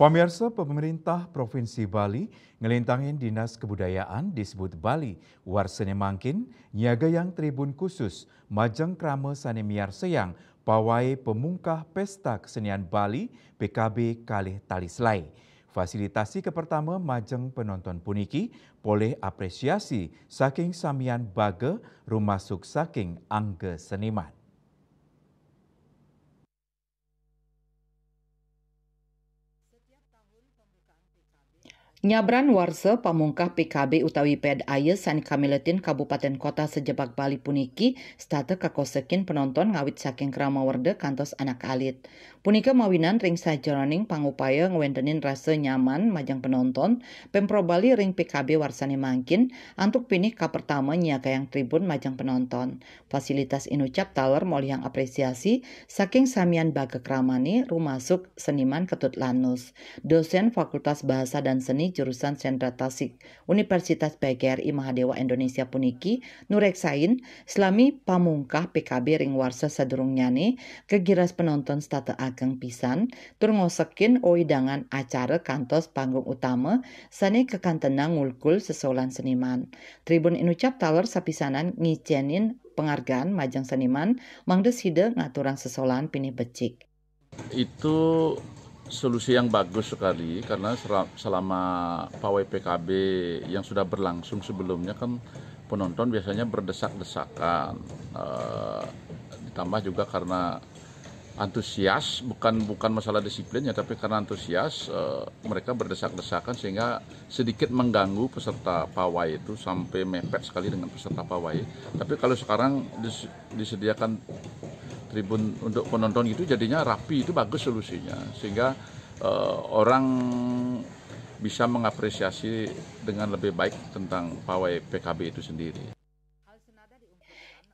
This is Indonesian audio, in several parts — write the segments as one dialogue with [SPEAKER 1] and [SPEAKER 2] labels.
[SPEAKER 1] Pemirsa, pemerintah Provinsi Bali ngelintangin Dinas Kebudayaan disebut Bali Warsene Mangkin nyaga yang tribun khusus Majang Krama Sanemiar Seyang pawai pemungkah Pesta Kesenian Bali PKB kalih Talislai. Fasilitasi ke pertama majeng penonton puniki boleh apresiasi saking samian baga rumasuk saking angge seniman.
[SPEAKER 2] Nyabran warsa pamungkah PKB utawi ped aye sani kamiletin Kabupaten Kota sejebak Bali puniki state kakosekin penonton ngawit saking krama werde kantos anak alit. Punika mawinan ring sajroning pangupaya ngwentenin rasa nyaman majang penonton, Pemprov Bali ring PKB warsane mangkin antuk pinih ka pertama nyaga yang tribun majang penonton. Fasilitas inucap taler molihang apresiasi saking samian baga kramani rumasuk seniman Ketut Lanus. Dosen Fakultas Bahasa dan Seni jurusan Sendra Tasik Universitas PGRI Mahadewa Indonesia puniki nureksain selami pamungkah PKB ring warsa sadurung nyane kegiras penonton state ageng pisan tur ngosekin oidangan acara kantos panggung utama sane kekantenang ngulkul sesolan seniman. Tribun inucap taler sapisanan ngicenin penghargaan majang seniman mangdes hide ngaturang sesolan pinih becik.
[SPEAKER 3] Itu solusi yang bagus sekali karena selama pawai PKB yang sudah berlangsung sebelumnya kan penonton biasanya berdesak-desakan, ditambah juga karena antusias, bukan masalah disiplinnya tapi karena antusias mereka berdesak-desakan sehingga sedikit mengganggu peserta pawai itu sampai mepet sekali dengan peserta pawai. Tapi kalau sekarang disediakan tribun untuk penonton itu jadinya rapi, itu bagus solusinya sehingga orang bisa mengapresiasi dengan lebih baik tentang pawai PKB itu sendiri.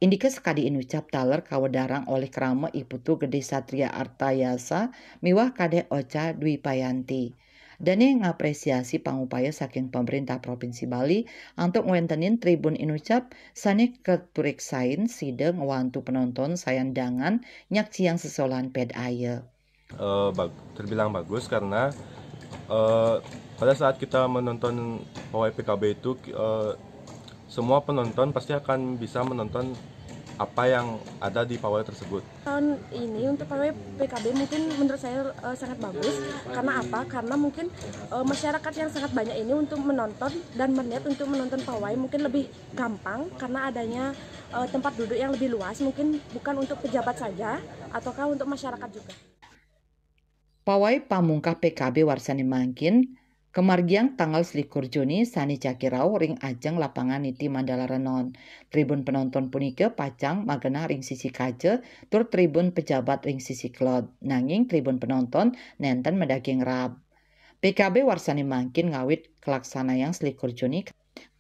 [SPEAKER 2] Indika sekadi inucap taler kawedarang oleh krama Iputu Gede Satria Artayasa miwah kade Ocha Dwi Payanti. Dane ngapresiasi pangupaya saking pemerintah Provinsi Bali untuk ngwentenin tribun inucap sane keturiksain side ngewantu penonton sayandangan nyak ciang sesolan ped aye.
[SPEAKER 4] Terbilang bagus karena pada saat kita menonton pawai PKB itu semua penonton pasti akan bisa menonton apa yang ada di pawai tersebut.
[SPEAKER 5] Tahun ini untuk pawai PKB mungkin menurut saya sangat bagus. Karena apa? Karena mungkin masyarakat yang sangat banyak ini untuk menonton dan melihat untuk menonton pawai mungkin lebih gampang karena adanya tempat duduk yang lebih luas, mungkin bukan untuk pejabat saja ataukah untuk masyarakat juga.
[SPEAKER 2] Pawai pamungkah PKB warsane mangkin kemargiang tanggal 21 Juni sani cakirau ring ajeng lapangan Niti Mandala Renon. Tribun penonton punike pacang magena ring sisi kace tur tribun pejabat ring sisi klod. Nanging tribun penonton nenten medaging rab. PKB warsane mangkin ngawit kelaksana yang 21 Juni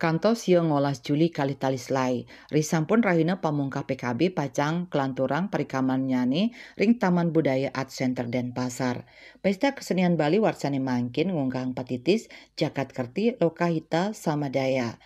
[SPEAKER 2] kantos yo ngolas Juli kali talislai. Risampun rahina pamungkah PKB pacang kelanturang perikaman nyane ring Taman Budaya Art Center Denpasar. Pesta Kesenian Bali warsane mangkin ngungkang patitis jakat kerti lokahita samadaya.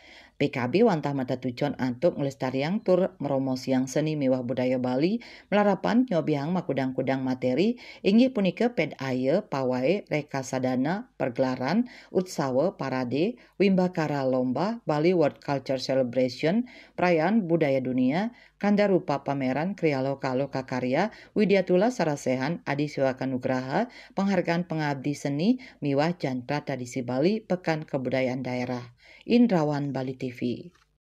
[SPEAKER 2] PKB wantah mata tujuan antuk ngelestariang tur meromosiang seni mewah budaya Bali melarapan nyobiang makudang-kudang materi inggih punika ped aye pawai rekasadana pergelaran utsawa parade wimbakara lomba Bali World Culture Celebration perayaan budaya dunia kanda rupa pameran kriya lokal karya Widyatula Sarasehan Adi Siwaka Nugraha penghargaan pengabdi seni miwah jantra tradisi Bali pekan kebudayaan daerah. Indrawan Bali TV.